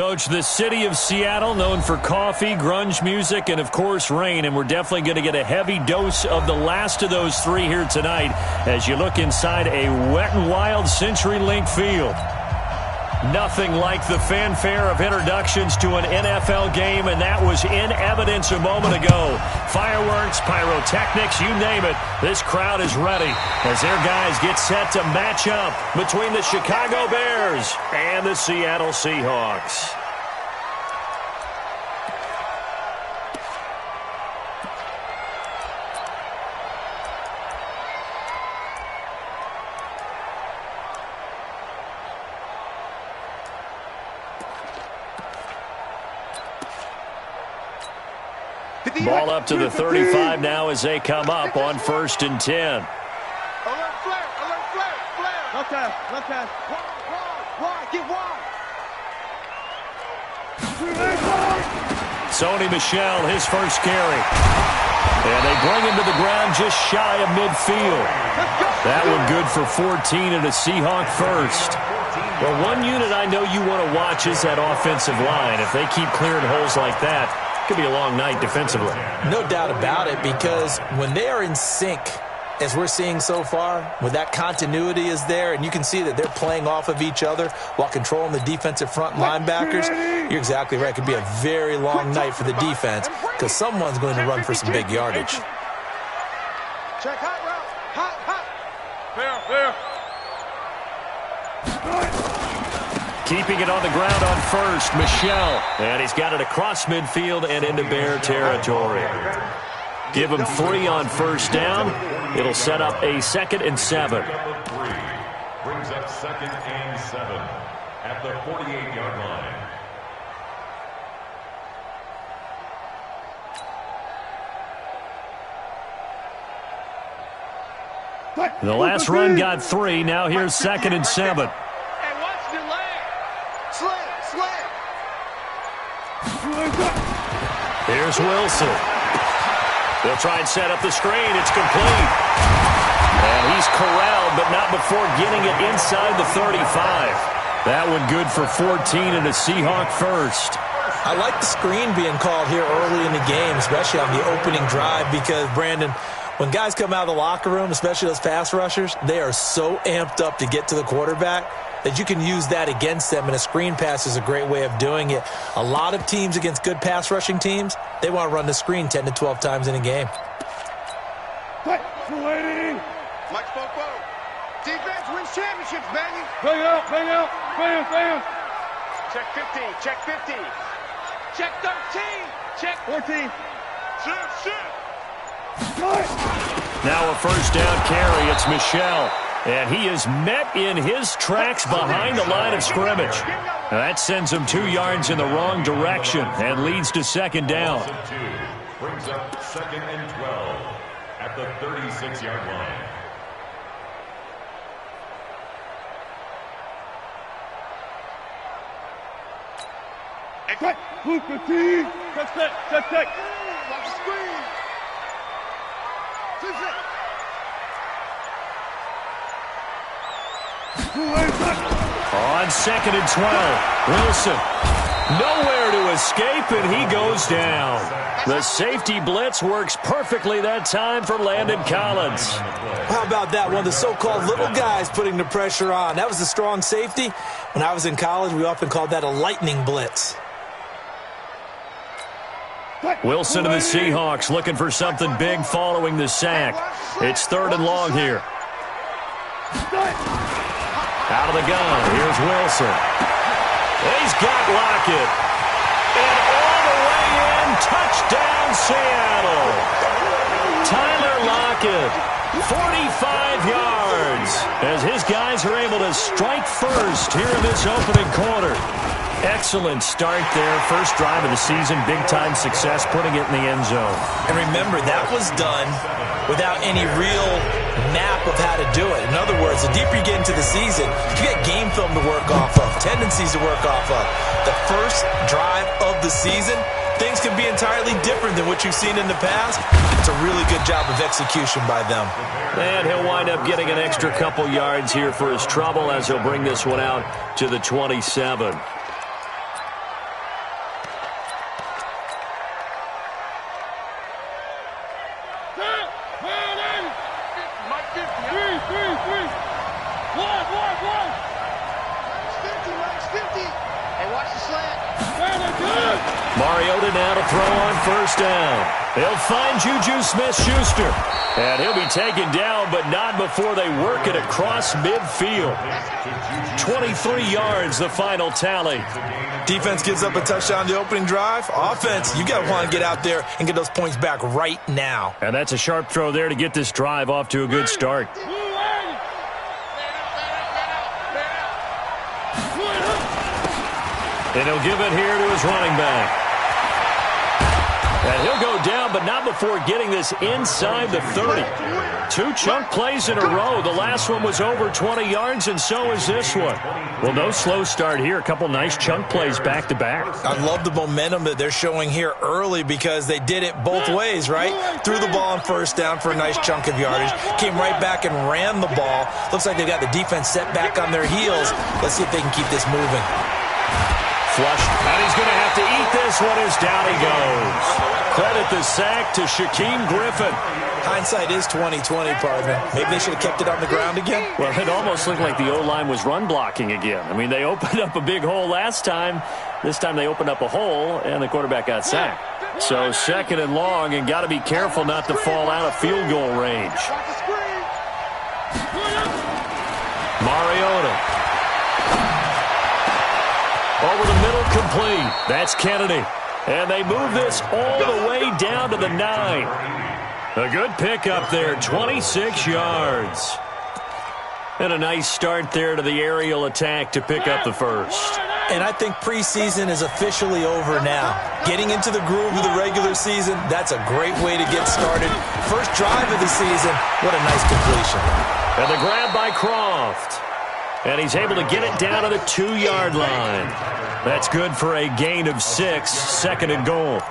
Coach. The city of Seattle, known for coffee, grunge music, and, of course, rain. And we're definitely going to get a heavy dose of the last of those three here tonight as you look inside a wet and wild CenturyLink field. Nothing like the fanfare of introductions to an NFL game, and that was in evidence a moment ago. Fireworks, pyrotechnics, you name it. This crowd is ready as their guys get set to match up between the Chicago Bears and the Seattle Seahawks. Ball up to the 35 now as they come up on 1st and 10. Alert flare, flare. Left hand. Wide, get wide. Sony Michel, his first carry. And they bring him to the ground just shy of midfield. That one good for 14 and a Seahawk first. Well, one unit I know you want to watch is that offensive line. If they keep clearing holes like that, could be a long night defensively. No doubt about it, because when they are in sync, as we're seeing so far, when that continuity is there, and you can see that they're playing off of each other while controlling the defensive front linebackers, you're exactly right. It could be a very long night for the defense because someone's going to run for some big yardage. Check hot route. Hot. Fair. Keeping it on the ground on first, Michel. And he's got it across midfield and into Bear territory. Give him 3 on first down. It'll set up a 2nd and 7. Brings up 2nd and 7 at the 48-yard line. The last run got 3. Now here's 2nd and 7. Here's Wilson. They'll try and set up the screen. It's complete. And he's corralled, but not before getting it inside the 35. That one good for 14 and a Seahawk first. I like the screen being called here early in the game, especially on the opening drive, because, Brandon, when guys come out of the locker room, especially those pass rushers, they are so amped up to get to the quarterback that you can use that against them, and a screen pass is a great way of doing it. A lot of teams against good pass rushing teams, they want to run the screen 10 to 12 times in a game. Mike Foco. Defense wins championships, baby. Bang out. Check 50. Check 13. Check 14. Shit. Now a first down carry. It's Michel. And he is met in his tracks behind the line of scrimmage. Now that sends him 2 yards in the wrong direction and leads to 2nd down. Brings up 2nd and 12 at the 36-yard line. Blue 15. Check. Watch the screen. 2-6. On 2nd and 12, Wilson nowhere to escape, and he goes down. The safety blitz works perfectly that time for Landon Collins. How about that? One of the so-called little guys putting the pressure on. That was a strong safety. When I was in college, we often called that a lightning blitz. Wilson and the Seahawks looking for something big following the sack. It's 3rd and long here. Out of the gun, here's Wilson. He's got Lockett. And all the way in, touchdown Seattle. Tyler Lockett, 45 yards, as his guys are able to strike first here in this opening quarter. Excellent start there. First drive of the season, big-time success, putting it in the end zone. And remember, that was done without any real map of how to do it. In other words, the deeper you get into the season, you get game film to work off of, tendencies to work off of. The first drive of the season, things can be entirely different than what you've seen in the past. It's a really good job of execution by them. And he'll wind up getting an extra couple yards here for his trouble as he'll bring this one out to the 27. Mariota now to throw on first down. He'll find Juju Smith-Schuster. And he'll be taken down, but not before they work it across midfield. 23 yards, the final tally. Defense gives up a touchdown the opening drive. Offense, you got to want to get out there and get those points back right now. And that's a sharp throw there to get this drive off to a good start. And he'll give it here to his running back. And he'll go down, but not before getting this inside the 30. 2 chunk plays in a row. The last one was over 20 yards, and so is this one. Well, no slow start here. A couple nice chunk plays back-to-back. I love the momentum that they're showing here early because they did it both ways, right? Threw the ball on first down for a nice chunk of yardage. Came right back and ran the ball. Looks like they got the defense set back on their heels. Let's see if they can keep this moving. Flushed, and he's going to have to eat this one as down he goes. Credit the sack to Shaquem Griffin. Hindsight is 20/20, partner. Maybe they should have kept it on the ground again. Well, it almost looked like the O-line was run blocking again. I mean, they opened up a big hole last time. This time they opened up a hole, and the quarterback got sacked. So second and long, and got to be careful not to fall out of field goal range. Mariota. Over the middle, complete. That's Kennedy. And they move this all the way down to the 9. A good pickup there, 26 yards. And a nice start there to the aerial attack to pick up the first. And I think preseason is officially over now. Getting into the groove of the regular season, that's a great way to get started. First drive of the season, what a nice completion. And the grab by Croft. And he's able to get it down to the 2-yard line. That's good for a gain of 6, second and goal.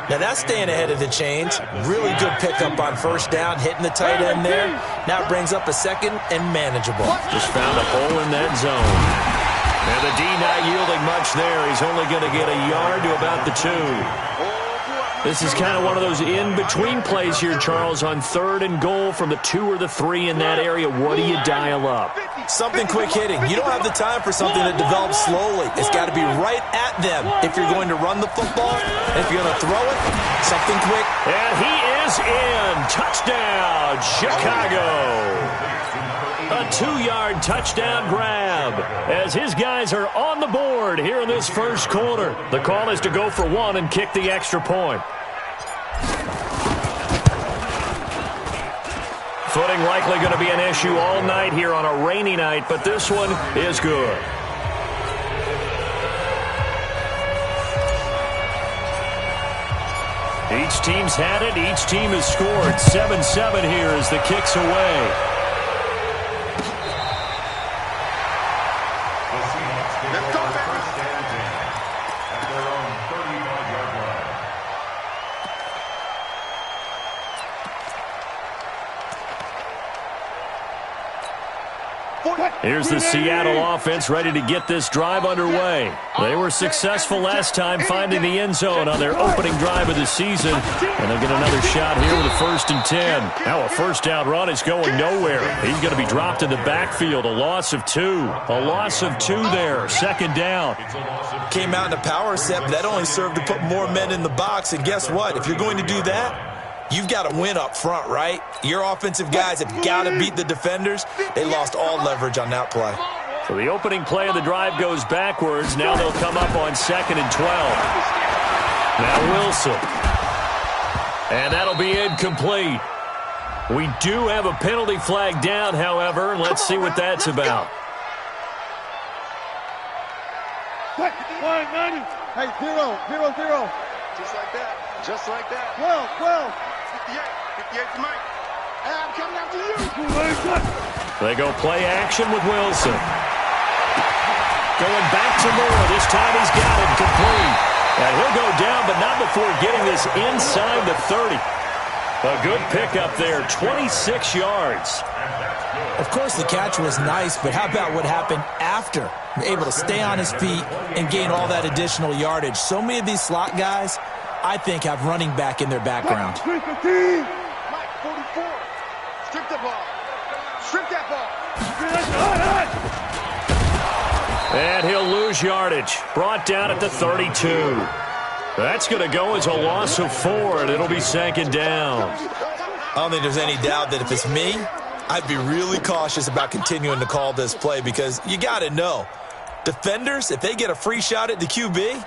Now that's staying ahead of the chains. Really good pickup on first down, hitting the tight end there. Now it brings up a second and manageable. Just found a hole in that zone. And the D not yielding much there. He's only going to get a yard to about the 2. This is kind of one of those in-between plays here, Charles, on third and goal from the 2 or the 3 in that area. What do you dial up? Something quick hitting. You don't have the time for something that develops slowly. It's got to be right at them if you're going to run the football. And if you're going to throw it, something quick. And he is in. Touchdown, Chicago. A 2-yard touchdown grab as his guys are on the board here in this first quarter. The call is to go for 1 and kick the extra point. Footing likely going to be an issue all night here on a rainy night, but this one is good. Each team's had it. Each team has scored. 7-7 here as the kick's away. The Seahawks get first and 10 at their own 35-yard line. Here's the Seattle offense ready to get this drive underway. They were successful last time finding the end zone on their opening drive of the season, and they'll get another shot here with a 1st and 10. Now a first down run is going nowhere. He's going to be dropped in the backfield. A loss of 2. A loss of 2 there. Second down. Came out in a power set, but that only served to put more men in the box. And guess what? If you're going to do that, you've got to win up front, right? Your offensive guys have got to beat the defenders. They lost all leverage on that play. So the opening play of the drive goes backwards. Now they'll come up on 2nd and 12. Now Wilson. And that'll be incomplete. We do have a penalty flag down, however. Let's see what that's about. Hey, 0-0-0. Just like that. Just like that. 12. Yeah, Mike. I'm coming after you. They go play action with Wilson. Going back to Moore. This time he's got it complete. And he'll go down, but not before getting this inside the 30. A good pickup there, 26 yards. Of course, the catch was nice, but how about what happened after? Able to stay on his feet and gain all that additional yardage. So many of these slot guys, I think, have running back in their background. Mike, 44. Strip the ball. Strip that ball. And he'll lose yardage. Brought down at the 32. That's going to go as a loss of 4, and it'll be second down. I don't think there's any doubt that if it's me, I'd be really cautious about continuing to call this play because you got to know, defenders, if they get a free shot at the QB,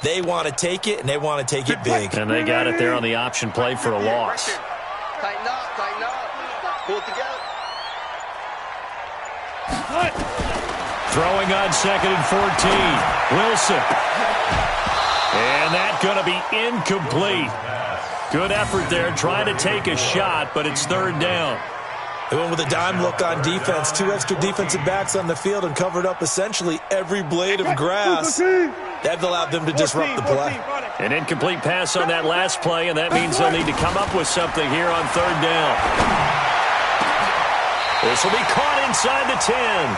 they want to take it, and they want to take it big. And they got it there on the option play for a loss. Tighten up, pull it together. Throwing on 2nd and 14. Wilson. And that's going to be incomplete. Good effort there, trying to take a shot, but it's 3rd down. They went with a dime look on defense. 2 extra defensive backs on the field and covered up essentially every blade of grass. That allowed them to disrupt the play. An incomplete pass on that last play, and that means they'll need to come up with something here on 3rd down. This will be caught inside the 10.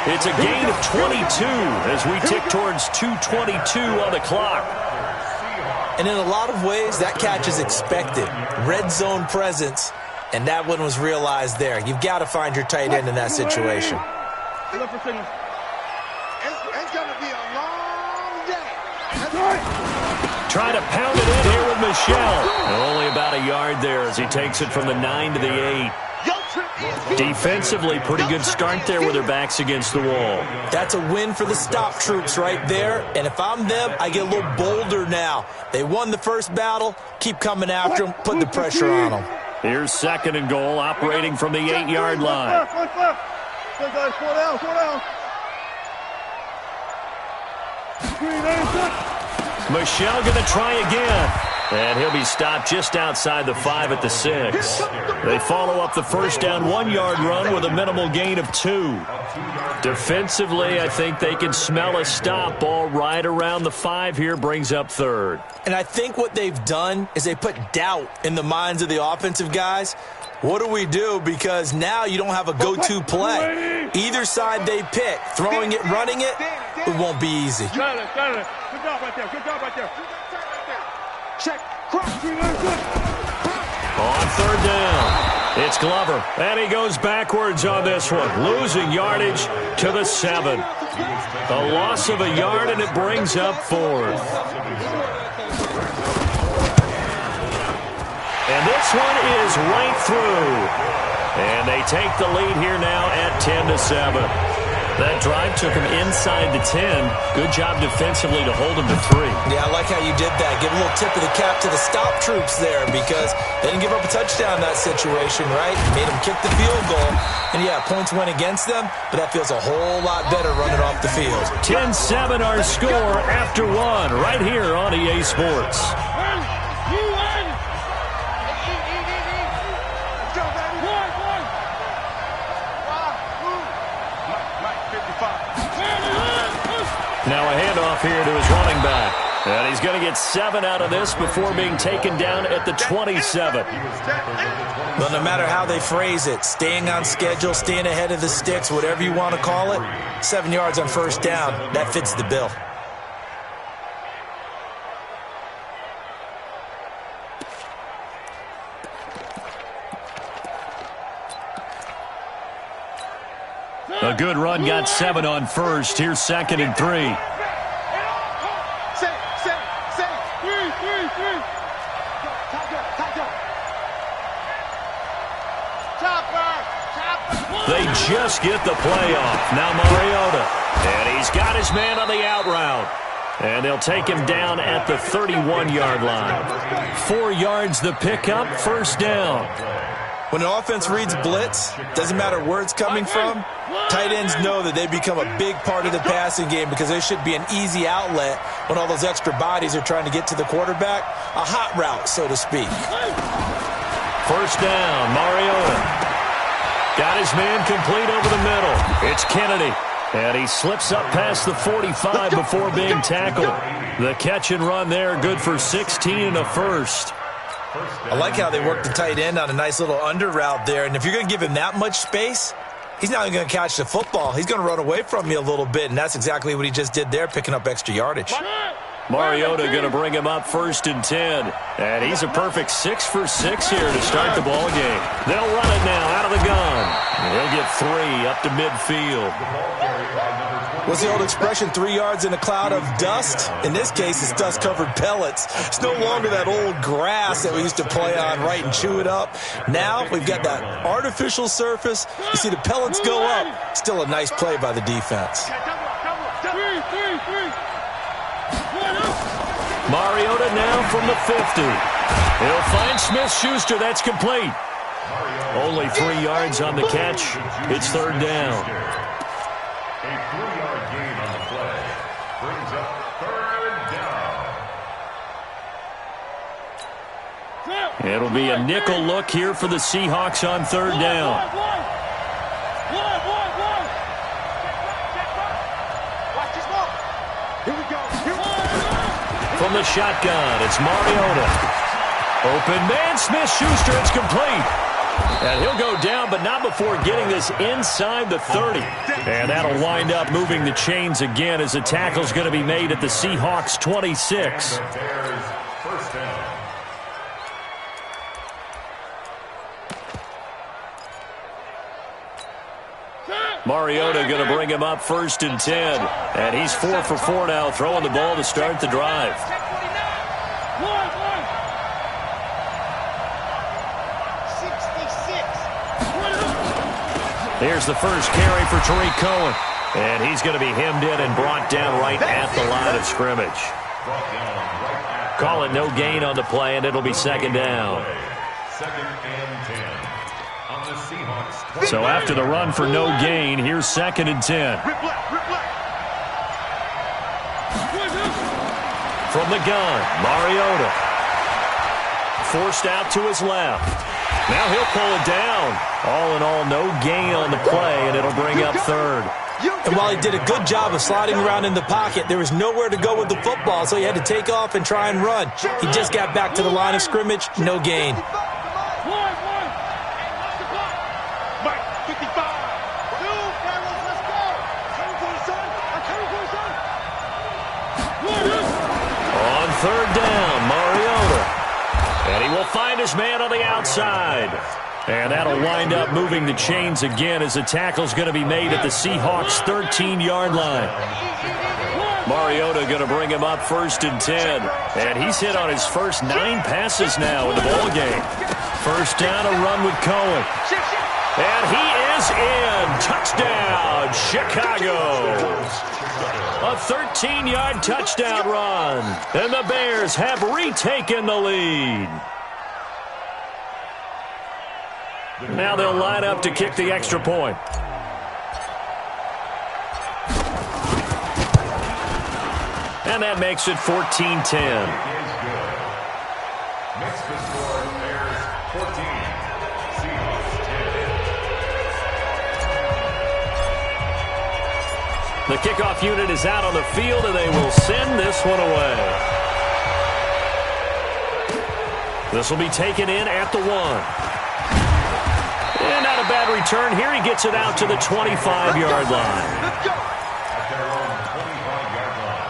It's a gain of 22 as we tick towards 2:22 on the clock. And in a lot of ways, that catch is expected. Red zone presence, and that one was realized there. You've got to find your tight end in that situation. It's going to be a long day. Trying to pound it in here with Michelle. Only about a yard there as he takes it from the 9 to the 8. Defensively, pretty good start there with their backs against the wall. That's a win for the stop troops right there. And if I'm them, I get a little bolder now. They won the first battle. Keep coming after them. Put the pressure on them. Here's 2nd and goal, operating from the 8-yard line. Michelle going to try again. And he'll be stopped just outside the 5 at the 6. They follow up the first down 1-yard run with a minimal gain of 2. Defensively, I think they can smell a stop. Ball right around the 5 here, brings up 3rd. And I think what they've done is they put doubt in the minds of the offensive guys. What do we do? Because now you don't have a go-to play. Either side they pick, throwing it, running it, it won't be easy. Good job right there. Good job right there. Check. On 3rd down, it's Glover. And he goes backwards on this one, losing yardage to the 7. A loss of a yard, and it brings up 4th. And this one is right through. And they take the lead here now at 10-7. That drive took him inside the 10. Good job defensively to hold him to 3. Yeah, I like how you did that. Give a little tip of the cap to the stop troops there because they didn't give up a touchdown in that situation, right? Made them kick the field goal. And, yeah, points went against them, but that feels a whole lot better running off the field. 10-7 our score after 1 right here on EA Sports. Now a handoff here to his running back. And he's going to get 7 out of this before being taken down at the 27. Well, no matter how they phrase it, staying on schedule, staying ahead of the sticks, whatever you want to call it, 7 yards on first down, that fits the bill. A good run, got 7 on first. Here's 2nd and 3. They just get the play off. Now Mariota. And he's got his man on the out route. And they'll take him down at the 31-yard line. 4 yards the pickup, first down. When an offense reads blitz, doesn't matter where it's coming from, tight ends know that they become a big part of the passing game because there should be an easy outlet when all those extra bodies are trying to get to the quarterback. A hot route, so to speak. First down, Mariota. Got his man complete over the middle. It's Kennedy. And he slips up past the 45 before being tackled. The catch and run there, good for 16 and a first. I like how they work the tight end on a nice little under route there. And if you're going to give him that much space, he's not even going to catch the football. He's going to run away from you a little bit, and that's exactly what he just did there, picking up extra yardage. Mariota going to bring him up 1st and 10. And he's a perfect 6 for 6 here to start the ball game. They'll run it now out of the gun. And he'll get 3 up to midfield. What's the old expression, 3 yards in a cloud of dust? In this case, it's dust-covered pellets. It's no longer that old grass that we used to play on, right, and chew it up. Now we've got that artificial surface. You see the pellets go up. Still a nice play by the defense. Mariota now from the 50. He'll find Smith-Schuster. That's complete. Only 3 yards on the catch. It's third down. A 3-yard gain on the play brings up third down. It'll be a nickel look here for the Seahawks on third down. From the shotgun, it's Mariota. Open man, Smith-Schuster, it's complete. And he'll go down, but not before getting this inside the 30. And that'll wind up moving the chains again as the tackle's going to be made at the Seahawks 26. The Bears first down. Mariota going to bring him up first and 10. And he's 4 for 4 now, throwing the ball to start the drive. Here's the first carry for Tariq Cohen. And he's going to be hemmed in and brought down right at the line of scrimmage. Call it no gain on the play, and it'll be second down. Second and 10 on the Seahawks. So after the run for no gain, here's second and 10. From the gun, Mariota. Forced out to his left. Now he'll pull it down. All in all, no gain on the play, and it'll bring up third. And while he did a good job of sliding around in the pocket, there was nowhere to go with the football, so he had to take off and try and run. He just got back to the line of scrimmage, no gain. On third down, Mariota. And he will find his man on the outside. And that'll wind up moving the chains again as the tackle's going to be made at the Seahawks 13-yard line. Mariota going to bring him up first and 10. And he's hit on his first 9 passes now in the ballgame. First down, a run with Cohen. And he is in. Touchdown, Chicago. A 13-yard touchdown run. And the Bears have retaken the lead. Now they'll line up to kick the extra point. And that makes it 14-10. Makes the score Bears 14, Seahawks 10. The kickoff unit is out on the field, and they will send this one away. This will be taken in at the 1. And not a bad return here. He gets it out to the 25-yard line. At their own 25-yard line.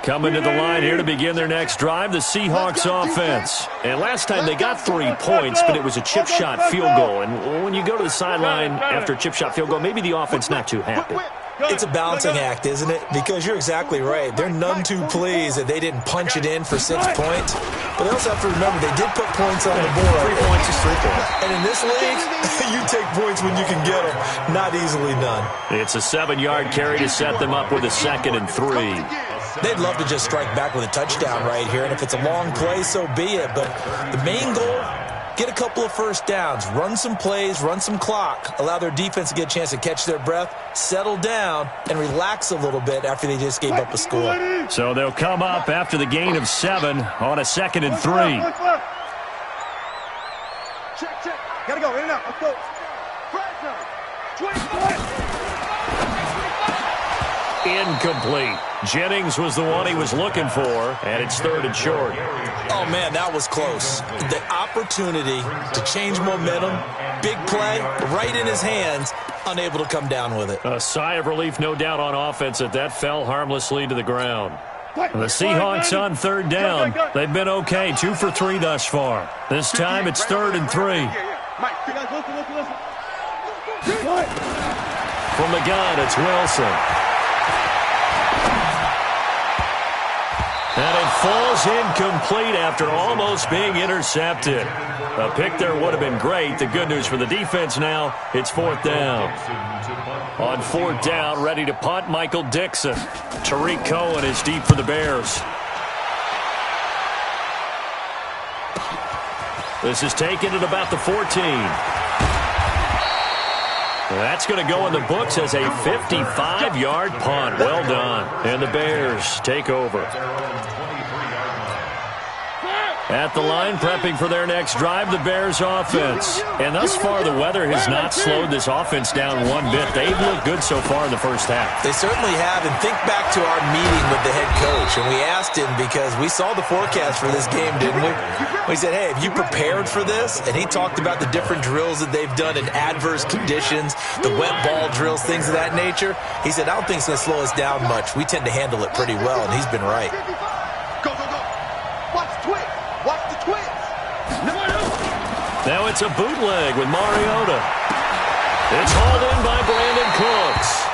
Coming to the line here to begin their next drive, the Seahawks offense. And last time they got 3 points, but it was a chip shot field goal. And when you go to the sideline after a chip shot field goal, maybe the offense not too happy. It's a balancing act, isn't it? Because you're exactly right. They're none too pleased that they didn't punch it in for 6 points. But they also have to remember they did put points on the board. 3 points is 3 points. And in this league, you take points when you can get them. Not easily done. It's a 7-yard carry to set them up with a 2nd and 3. They'd love to just strike back with a touchdown right here. And if it's a long play, so be it. But the main goal, get a couple of first downs, run some plays, run some clock, allow their defense to get a chance to catch their breath, settle down, and relax a little bit after they just gave up a score. So they'll come up after the gain of 7 on a 2nd and 3. Check, check. Gotta go, in and out. Let's go. Incomplete. Jennings was the one he was looking for, and it's 3rd and short. Oh, man, that was close. The opportunity to change momentum, big play, right in his hands, unable to come down with it. A sigh of relief, no doubt, on offense that fell harmlessly to the ground. The Seahawks on 3rd down. They've been okay, 2 for 3 thus far. This time it's 3rd and 3. From the gun, it's Wilson. And it falls incomplete after almost being intercepted. A pick there would have been great. The good news for the defense now, it's 4th down. On 4th down, ready to punt, Michael Dixon. Tariq Cohen is deep for the Bears. This is taken at about the 14. That's going to go in the books as a 55-yard punt. Well done. And the Bears take over. At the line, prepping for their next drive, the Bears offense. And thus far, the weather has not slowed this offense down one bit. They've looked good so far in the first half. They certainly have. And think back to our meeting with the head coach. And we asked him because we saw the forecast for this game, didn't we? We said, hey, have you prepared for this? And he talked about the different drills that they've done in adverse conditions, the wet ball drills, things of that nature. He said, I don't think it's going to slow us down much. We tend to handle it pretty well, and he's been right. Go, go, go. Watch the twist. Watch the twist. Now it's a bootleg with Mariota. It's hauled in by Brandon Cooks.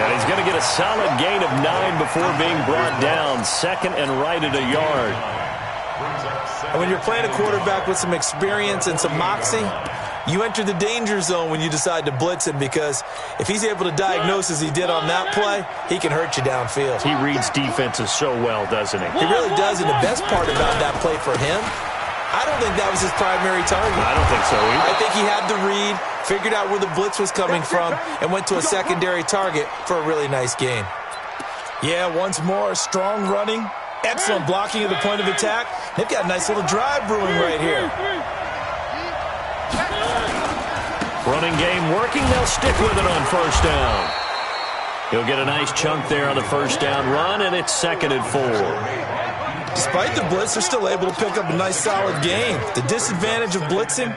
And he's going to get a solid gain of 9 before being brought down. 2nd and right at a yard. And when you're playing a quarterback with some experience and some moxie, you enter the danger zone when you decide to blitz him, because if he's able to diagnose as he did on that play, he can hurt you downfield. He reads defenses so well, doesn't he? He really does, and the best part about that play for him, I don't think that was his primary target. I don't think so either. I think he had the read, figured out where the blitz was coming from, and went to a secondary target for a really nice gain. Yeah, once more, strong running, excellent blocking at the point of attack. They've got a nice little drive brewing right here. Running game working. They'll stick with it on 1st down. He'll get a nice chunk there on the 1st down run, and it's 2nd and 4. Despite the blitz, they're still able to pick up a nice solid gain. The disadvantage of blitzing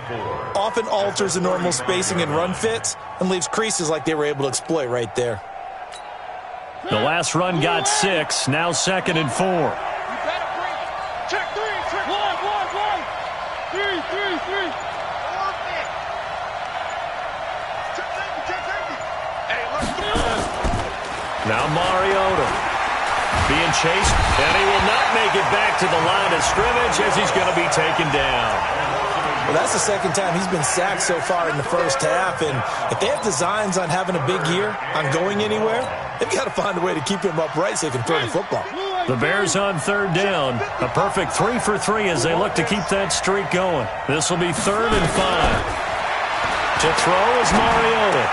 often alters the normal spacing and run fits and leaves creases like they were able to exploit right there. The last run got 6, now 2nd and 4. Check 3, check 1. 3. Now Mariota being chased, and he will not make it back to the line of scrimmage as he's going to be taken down. Well, that's the 2nd time he's been sacked so far in the first half, and if they have designs on having a big year, on going anywhere, they've got to find a way to keep him upright so they can throw the football. The Bears on 3rd down. A perfect 3 for 3 as they look to keep that streak going. This will be 3rd and 5. To throw is Mariota.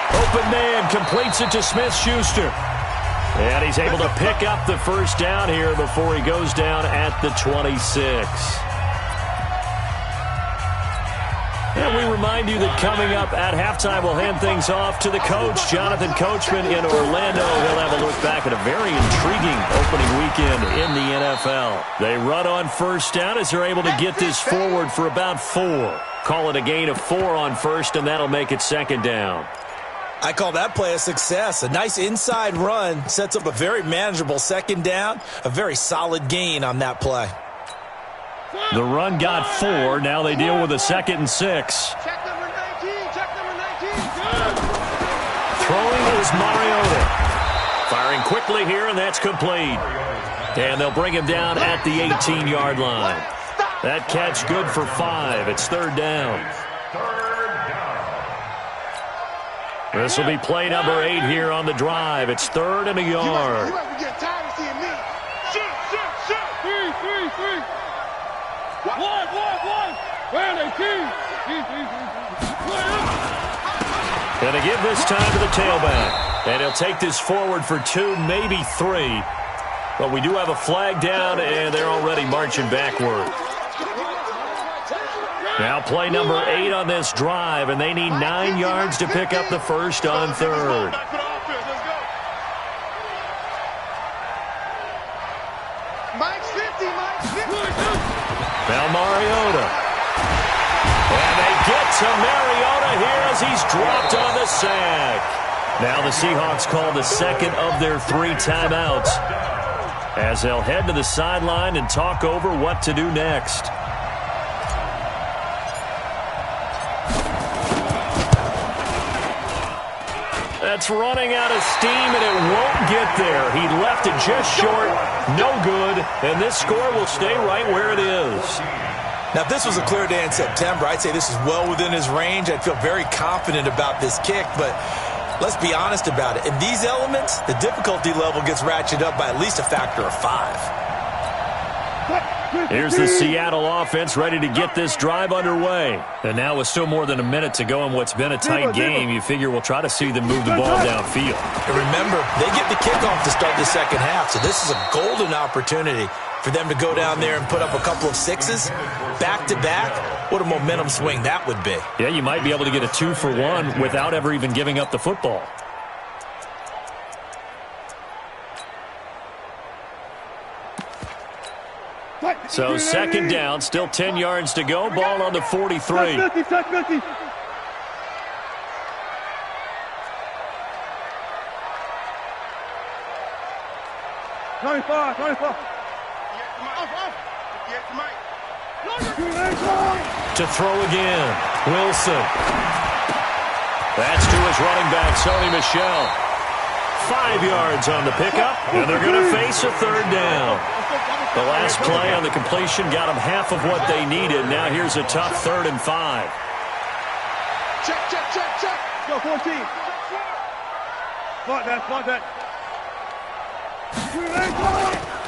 Open man completes it to Smith-Schuster. And he's able to pick up the 1st down here before he goes down at the 26. And we remind you that coming up at halftime, we'll hand things off to the coach, Jonathan Coachman in Orlando. He'll have a look back at a very intriguing opening weekend in the NFL. They run on 1st down as they're able to get this forward for about 4. Call it a gain of 4 on 1st, and that'll make it 2nd down. I call that play a success. A nice inside run sets up a very manageable 2nd down, a very solid gain on that play. The run got 4. Now they deal with a 2nd and 6. Check number 19. Check number 19. Throwing is Mariota. Firing quickly here, and that's complete. And they'll bring him down at the 18-yard line. That catch good for 5. It's 3rd down. This will be play number 8 here on the drive. It's 3rd and a yard. You might be getting tired of seeing me. Shoot. 3. 1. Where are they, And to give this time to the tailback. And he'll take this forward for 2, maybe 3. But we do have a flag down, and they're already marching backward. Now play number 8 on this drive, and they need 9 yards to pick up the 1st on 3rd. to Mariota here as he's dropped on the sack. Now the Seahawks call the second of their 3 timeouts as they'll head to the sideline and talk over what to do next. That's running out of steam, and it won't get there. He left it just short, no good, and this score will stay right where it is. Now, if this was a clear day in September, I'd say this is well within his range. I'd feel very confident about this kick, but let's be honest about it. In these elements, the difficulty level gets ratcheted up by at least a factor of 5. Here's the Seattle offense ready to get this drive underway. And now with still more than a minute to go in what's been a tight game, you figure we'll try to see them move the ball downfield. And remember, they get the kickoff to start the second half, so this is a golden opportunity for them to go down there and put up a couple of 6s back-to-back. What a momentum swing that would be. Yeah, you might be able to get a 2-for-1 without ever even giving up the football. So second down, still 10 yards to go, ball on the 43. 25. To throw again, Wilson. That's to his running back, Sony Michel. 5 yards on the pickup, and they're going to face a third down. The last play on the completion got them half of what they needed. Now here's a tough 3rd and 5. Check. Go, 14. Spot that.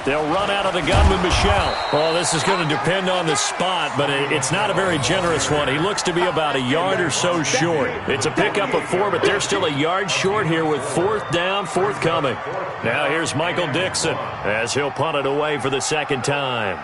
They'll run out of the gun with Michel. Well, this is going to depend on the spot, but it's not a very generous one. He looks to be about a yard or so short. It's a pickup of 4, but they're still a yard short here with 4th down, forthcoming. Now here's Michael Dixon as he'll punt it away for the second time.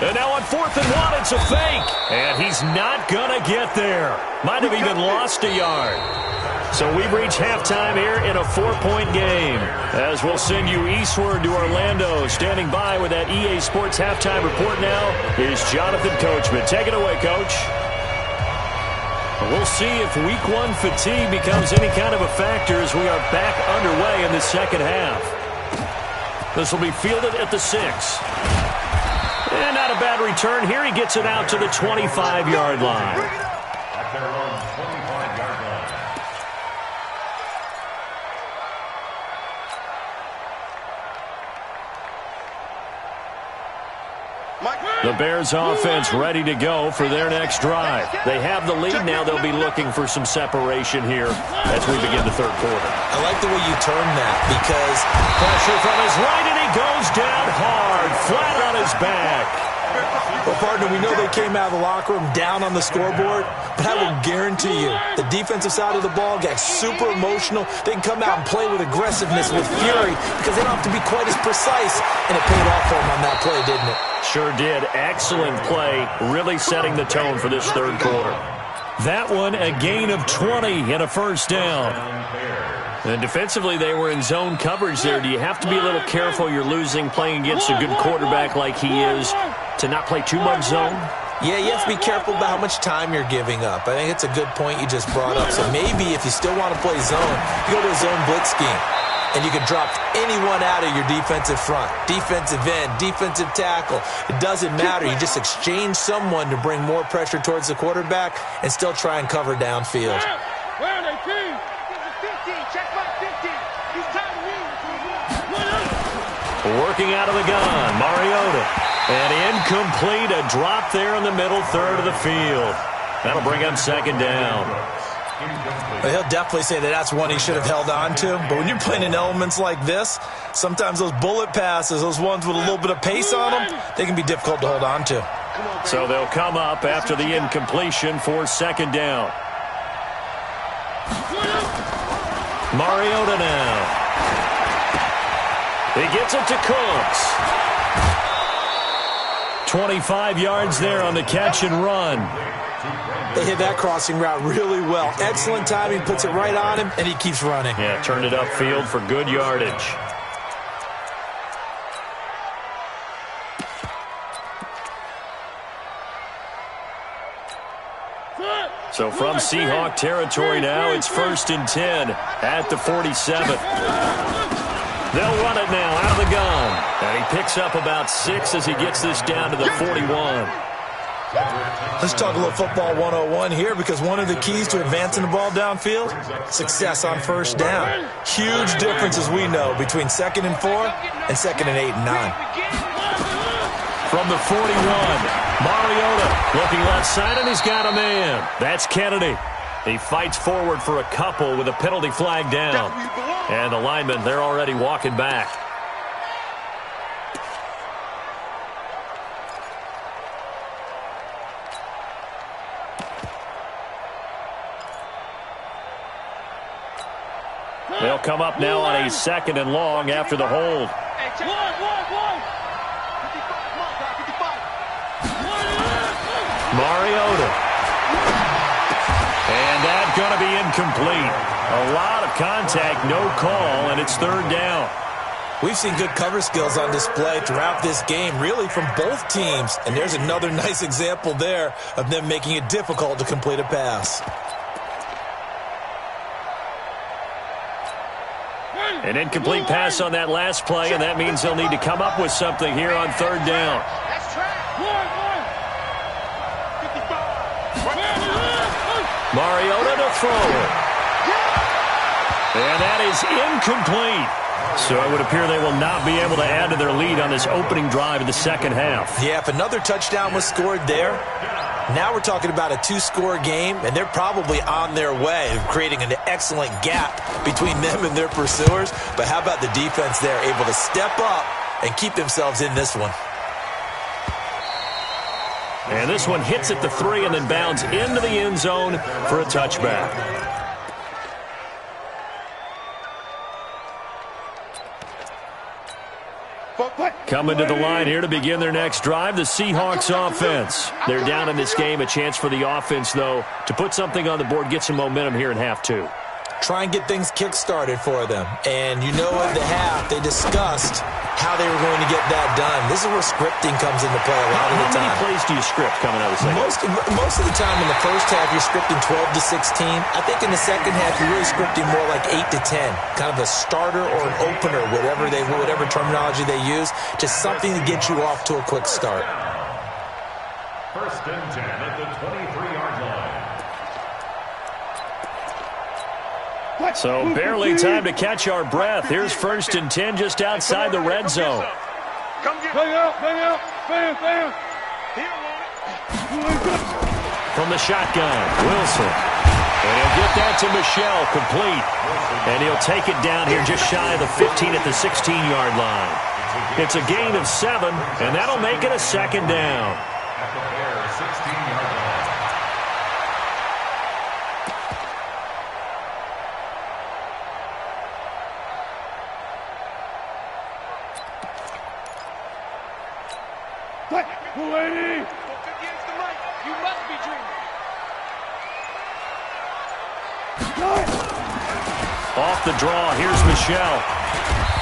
And now on 4th and 1, it's a fake. And he's not going to get there. Might have even lost a yard. So we've reached halftime here in a 4-point game. As we'll send you eastward to Orlando. Standing by with that EA Sports halftime report now is Jonathan Coachman. Take it away, Coach. We'll see if Week 1 fatigue becomes any kind of a factor as we are back underway in the second half. This will be fielded at the 6. And not a bad return here. He gets it out to the 25-yard line. At their own 25-yard line. The Bears offense ready to go for their next drive. They have the lead now. They'll be looking for some separation here as we begin the third quarter. I like the way you turn that because pressure from his right, and he goes down hard, flat on his back. Well, partner, we know they came out of the locker room down on the scoreboard, but I will guarantee you the defensive side of the ball got super emotional. They can come out and play with aggressiveness, with fury, because they don't have to be quite as precise, and it paid off for them on that play, didn't it? Sure did. Excellent play, really setting the tone for this third quarter. That one, a gain of 20 and a first down. And defensively, they were in zone coverage there. Do you have to be a little careful you're losing playing against a good quarterback like he is to not play too much zone? Yeah, you have to be careful about how much time you're giving up. I think it's a good point you just brought up. So maybe if you still want to play zone, you go to a zone blitz scheme. And you can drop anyone out of your defensive front. Defensive end, defensive tackle. It doesn't matter. You just exchange someone to bring more pressure towards the quarterback and still try and cover downfield. Where are they, team? 15. Check back 15. He's tied me. Working out of the gun, Mariota. And incomplete, a drop there in the middle third of the field. That'll bring him second down. He'll definitely say that that's one he should have held on to. But when you're playing in elements like this, sometimes those bullet passes, those ones with a little bit of pace on them, they can be difficult to hold on to. So they'll come up after the incompletion for second down. Mariota now. He gets it to Cooks. 25 yards there on the catch and run. They hit that crossing route really well. Excellent timing, puts it right on him, and he keeps running. Yeah, turned it upfield for good yardage. So from Seahawk territory now, it's 1st and 10 at the 47. They'll run it now out of the gun. And he picks up about 6 as he gets this down to the 41. Let's talk a little football 101 here, because one of the keys to advancing the ball downfield, success on first down. Huge difference, as we know, between 2nd and 4 and 2nd and 8 and 9. From the 41, Mariota looking left side, and he's got a man. That's Kennedy. He fights forward for a couple with a penalty flag down. And the linemen, they're already walking back. They'll come up now on a 2nd and long after the hold. Mariota. And that's going to be incomplete. A lot of contact, no call, and it's 3rd down. We've seen good cover skills on display throughout this game, really from both teams. And there's another nice example there of them making it difficult to complete a pass. An incomplete pass on that last play, and that means they'll need to come up with something here on 3rd down. Mariota to throw. And that is incomplete. So it would appear they will not be able to add to their lead on this opening drive of the 2nd half. Yeah, if another touchdown was scored there, now we're talking about a 2-score game, and they're probably on their way of creating an excellent gap between them and their pursuers. But how about the defense there, able to step up and keep themselves in this one? And this one hits at the 3 and then bounds into the end zone for a touchback. Coming to the line here to begin their next drive, the Seahawks offense. They're down in this game. A chance for the offense, though, to put something on the board, get some momentum here in half 2. Try and get things kick-started for them. And you know at the half, they discussed how they were going to get that done. This is where scripting comes into play a lot of the time. How many plays do you script coming out of the second? Most of the time in the first half, you're scripting 12 to 16. I think in the second half, you're really scripting more like 8 to 10. Kind of a starter or an opener, whatever terminology they use. Just something to get you off to a quick start. 1st and 10 at the 23-yard line. So barely time to catch our breath. Here's 1st and 10 just outside the red zone. From the shotgun, Wilson. And he'll get that to Michelle, complete. And he'll take it down here just shy of the 15 at the 16-yard line. It's a gain of 7, and that'll make it a 2nd down. At the Bears' 16-yard line. Lady! Against the mic. You must be dreaming. Off the draw, here's Michelle.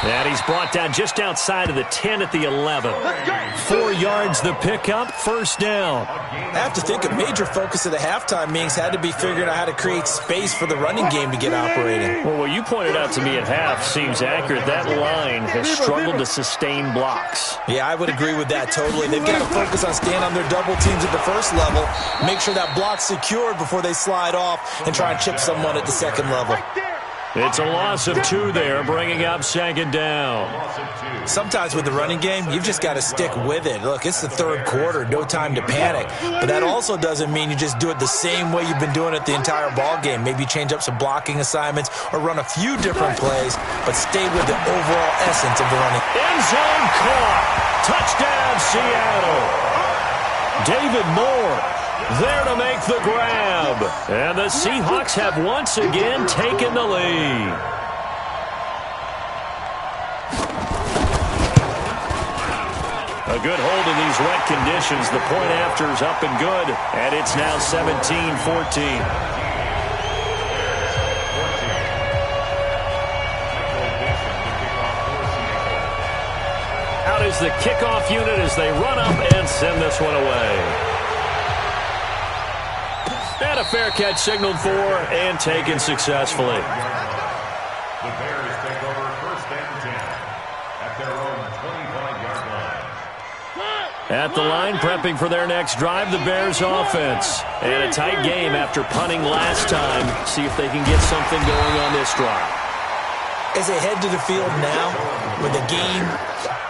And he's brought down just outside of the 10 at the 11. 4 yards the pickup, 1st down. I have to think a major focus of the halftime meetings had to be figuring out how to create space for the running game to get operating. Well, what you pointed out to me at half seems accurate. That line has struggled to sustain blocks. Yeah, I would agree with that totally. They've got to focus on staying on their double teams at the first level, make sure that block's secured before they slide off and try and chip someone at the second level. It's a loss of 2 there, bringing up 2nd down. Sometimes with the running game, you've just got to stick with it. Look, it's the 3rd quarter, no time to panic. But that also doesn't mean you just do it the same way you've been doing it the entire ball game. Maybe change up some blocking assignments or run a few different plays, but stay with the overall essence of the running. End zone caught. Touchdown, Seattle. David Moore there to make the grab. And the Seahawks have once again taken the lead. A good hold in these wet conditions. The point after is up and good. And it's now 17-14. Out is the kickoff unit as they run up and send this one away. And a fair catch signaled for and taken successfully. The Bears take over 1st and 10 at their own 25-yard line. At the line, prepping for their next drive, the Bears offense. And a tight game after punting last time. See if they can get something going on this drive. As they head to the field now, with the game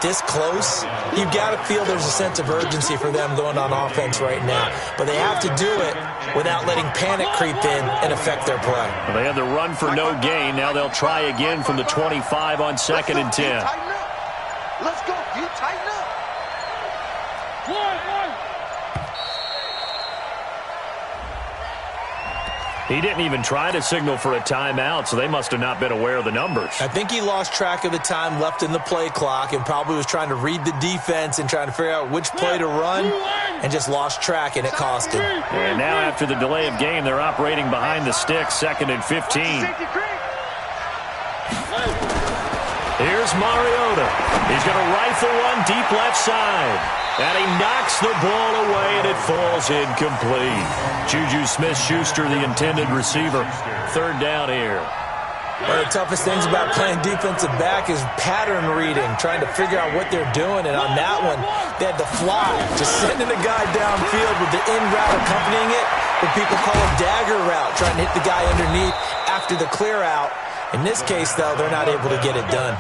this close, you've got to feel there's a sense of urgency for them going on offense right now. But they have to do it without letting panic creep in and affect their play. Well, they had the run for no gain. Now they'll try again from the 25 on 2nd and 10. Let's go. You tighten up. He didn't even try to signal for a timeout, so they must have not been aware of the numbers. I think he lost track of the time left in the play clock and probably was trying to read the defense and trying to figure out which play to run and just lost track, and it cost him. And now after the delay of game, they're operating behind the sticks, 2nd and 15. Here's Mariota. He's going to rifle one deep left side. And he knocks the ball away, and it falls incomplete. Juju Smith-Schuster, the intended receiver. 3rd down here. One of the toughest things about playing defensive back is pattern reading, trying to figure out what they're doing. And on that one, they had the fly, just sending a guy downfield with the in route accompanying it, what people call a dagger route, trying to hit the guy underneath after the clear out. In this case, though, they're not able to get it done.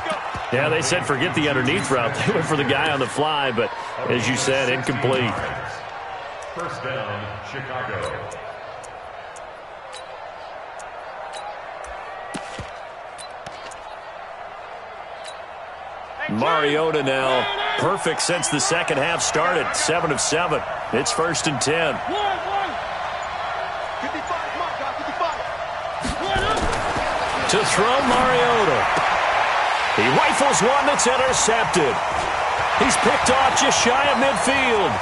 Yeah, they said forget the underneath route. They went for the guy on the fly, but as you said, incomplete. 1st down, Chicago. Mariota now, perfect since the second half started. 7 of 7. It's 1st and 10. 55, Mark, 55. To throw Mariota. He rifles one that's intercepted. He's picked off just shy of midfield.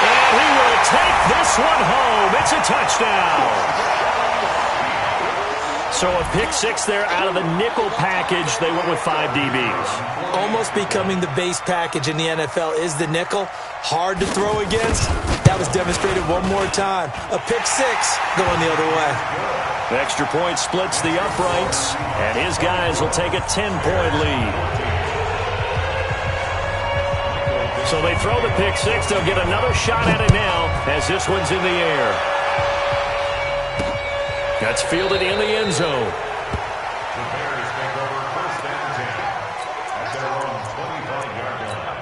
And he will take this one home. It's a touchdown. So a pick 6 there out of the nickel package. They went with 5 DBs. Almost becoming the base package in the NFL is the nickel. Hard to throw against. That was demonstrated one more time. A pick 6 going the other way. Extra point splits the uprights, and his guys will take a 10-point lead. So they throw the pick 6. They'll get another shot at it now as this one's in the air. That's fielded in the end zone. The Bears take over 1st and 10 at their own 25-yard line.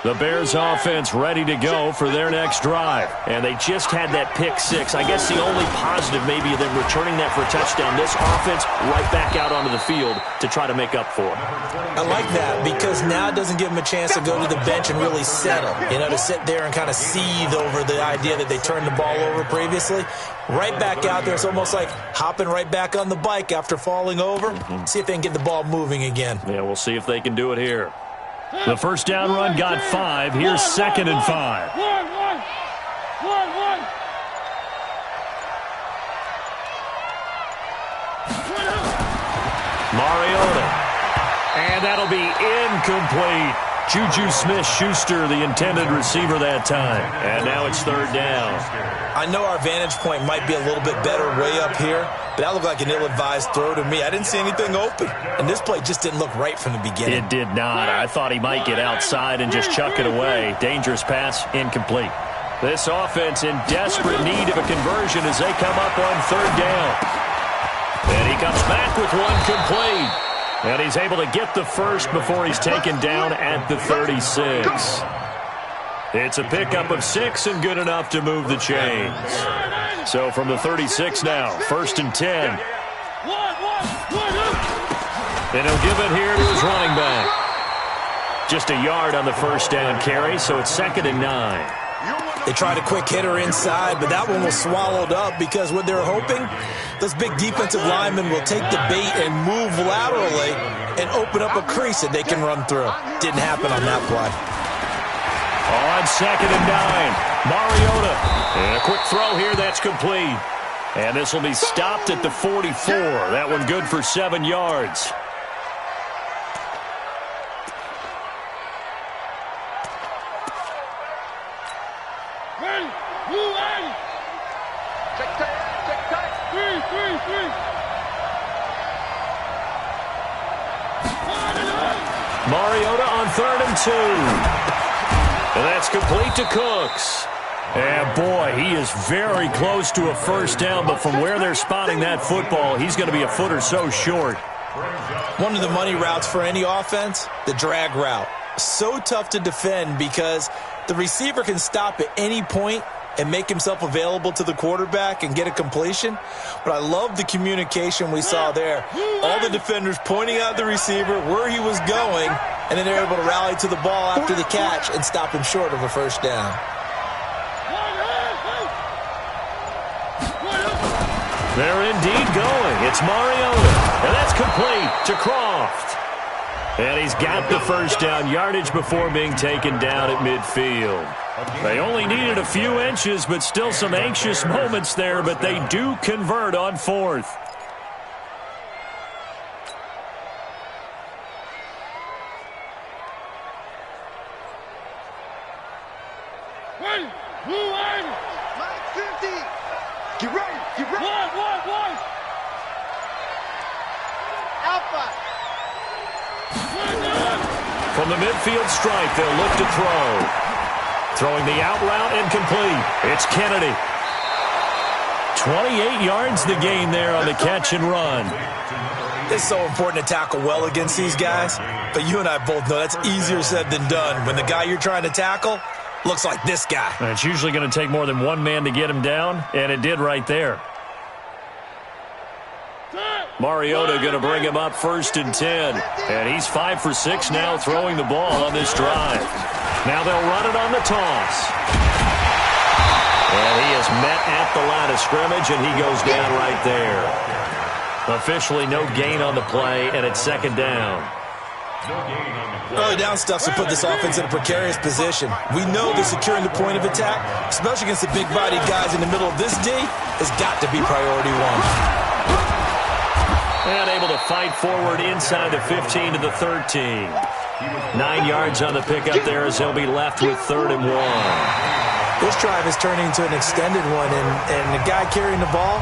The Bears offense ready to go for their next drive. And they just had that pick 6. I guess the only positive maybe of them returning that for a touchdown. This offense right back out onto the field to try to make up for it. I like that because now it doesn't give them a chance to go to the bench and really settle. You know, to sit there and kind of seethe over the idea that they turned the ball over previously. Right back out there. It's almost like hopping right back on the bike after falling over. See if they can get the ball moving again. Yeah, we'll see if they can do it here. The first down run got 5. Here's 2nd and 5. Mariota. And that'll be incomplete. Juju Smith-Schuster, the intended receiver that time. And now it's 3rd down. I know our vantage point might be a little bit better way up here, but that looked like an ill-advised throw to me. I didn't see anything open, and this play just didn't look right from the beginning. It did not. I thought he might get outside and just chuck it away. Dangerous pass, incomplete. This offense in desperate need of a conversion as they come up on 3rd down. And he comes back with one complete. And he's able to get the first before he's taken down at the 36. It's a pickup of 6 and good enough to move the chains. So from the 36 now, 1st and 10. And he'll give it here to his running back. Just a yard on the first down carry, so it's 2nd and 9. They tried a quick hitter inside, but that one was swallowed up because what they're hoping, those big defensive linemen will take the bait and move laterally and open up a crease that they can run through. Didn't happen on that play. On 2nd and 9, Mariota. And a quick throw here, that's complete. And this will be stopped at the 44. That one good for 7 yards. Check tight. Three. Mariota on 3rd and 2. And that's complete to Cooks. And boy, he is very close to a first down, but from where they're spotting that football, he's going to be a foot or so short. One of the money routes for any offense, the drag route. So tough to defend because the receiver can stop at any point and make himself available to the quarterback and get a completion. But I love the communication we saw there. All the defenders pointing out the receiver, where he was going, and then they're able to rally to the ball after the catch and stop him short of a first down. They're indeed going. It's Mariota, and that's complete to Croft. And he's got the first down yardage before being taken down at midfield. They only needed a few inches, but still some anxious moments there, but they do convert on 4th. Mike 50. Get ready. One. Alpha. From the midfield stripe, they'll look to throw. Throwing the out route and complete. It's Kennedy. 28 yards the gain there on the catch and run. It's so important to tackle well against these guys, but you and I both know that's easier said than done when the guy you're trying to tackle looks like this guy. And it's usually going to take more than one man to get him down, and it did right there. Mariota going to bring him up 1st and 10. And he's 5 for 6 now throwing the ball on this drive. Now they'll run it on the toss. And he is met at the line of scrimmage, and he goes down right there. Officially no gain on the play, and it's 2nd down. Early down stuff to put this offense in a precarious position. We know that securing the point of attack, especially against the big-bodied guys in the middle of this D, has got to be priority one. And able to fight forward inside the 15 to the 13. 9 yards on the pickup there as they'll be left with 3rd and 1. This drive is turning into an extended one, and the guy carrying the ball,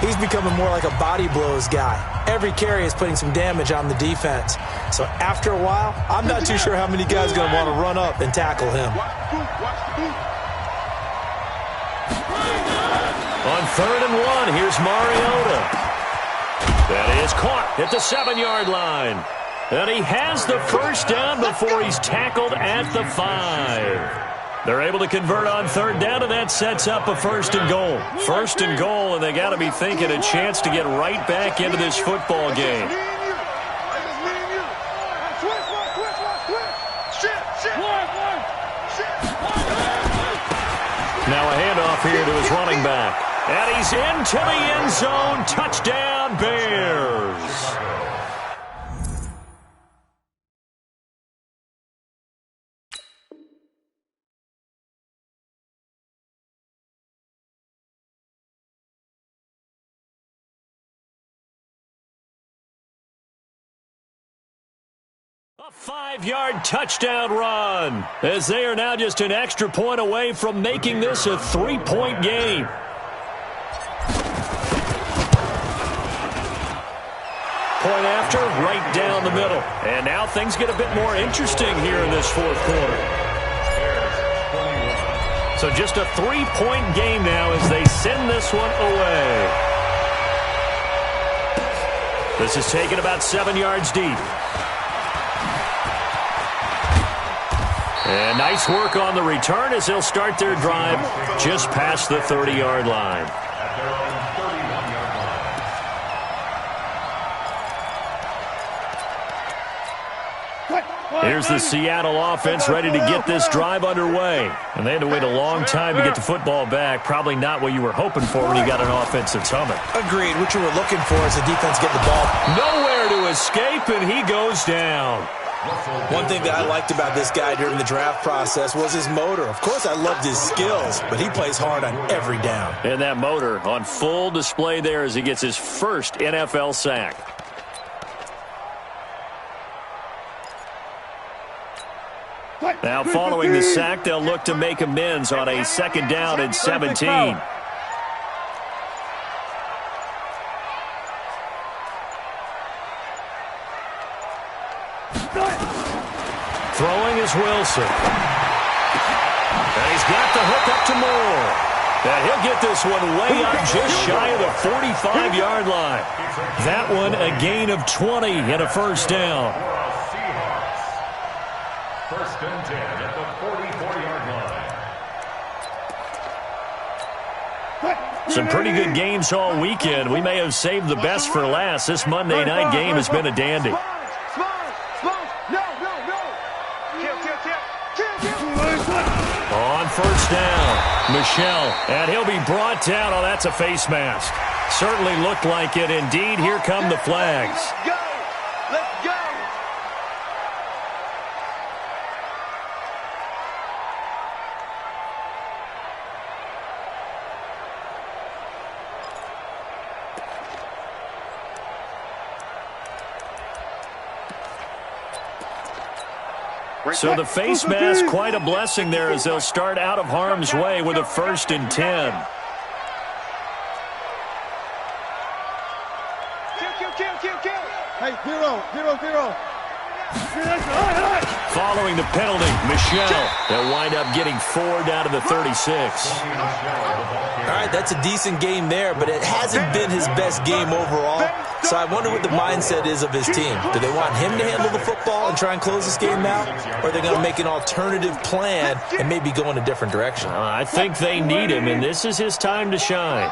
he's becoming more like a body blows guy. Every carry is putting some damage on the defense. So after a while, I'm not too sure how many guys are going to want to run up and tackle him. On 3rd and 1, here's Mariota. That is caught at the 7-yard line. And he has the first down before he's tackled at the 5. They're able to convert on 3rd down, and that sets up a 1st and goal. 1st and goal, and they got to be thinking a chance to get right back into this football game. Now a handoff here to his running back. And he's into the end zone. Touchdown, Bears. A 5-yard touchdown run, as they are now just an extra point away from making this a 3-point game. Point after, right down the middle. And now things get a bit more interesting here in this 4th quarter. So just a 3-point game now as they send this one away. This is taken about 7 yards deep. And nice work on the return as they'll start their drive just past the 30-yard line. Here's the Seattle offense ready to get this drive underway. And they had to wait a long time to get the football back. Probably not what you were hoping for when you got an offense that's humming. Agreed. What you were looking for is the defense getting the ball. Nowhere to escape, and he goes down. One thing that I liked about this guy during the draft process was his motor. Of course, I loved his skills, but he plays hard on every down. And that motor on full display there as he gets his first NFL sack. Now following the sack, they'll look to make amends on a 2nd down and 17. Throwing is Wilson. And he's got the hook up to Moore. And he'll get this one way up just shy of the 45-yard line. That one a gain of 20 and a first down. Seahawks. First and 10 at the 44-yard line. Some pretty good games all weekend. We may have saved the best for last. This Monday night game has been a dandy. On first down, Michelle, and he'll be brought down. Oh, that's a face mask. Certainly looked like it. Indeed, here come the flags. Let's go! Let's go! So the face mask, quite a blessing there as they'll start out of harm's way with a first and 10. Kill. Hey, 0. Following the penalty, Michelle. They'll wind up getting 4 down to the 36. All right, that's a decent game there, but it hasn't been his best game overall. So I wonder what the mindset is of his team. Do they want him to handle the football and try and close this game out? Or are they going to make an alternative plan and maybe go in a different direction? I think they need him, and this is his time to shine.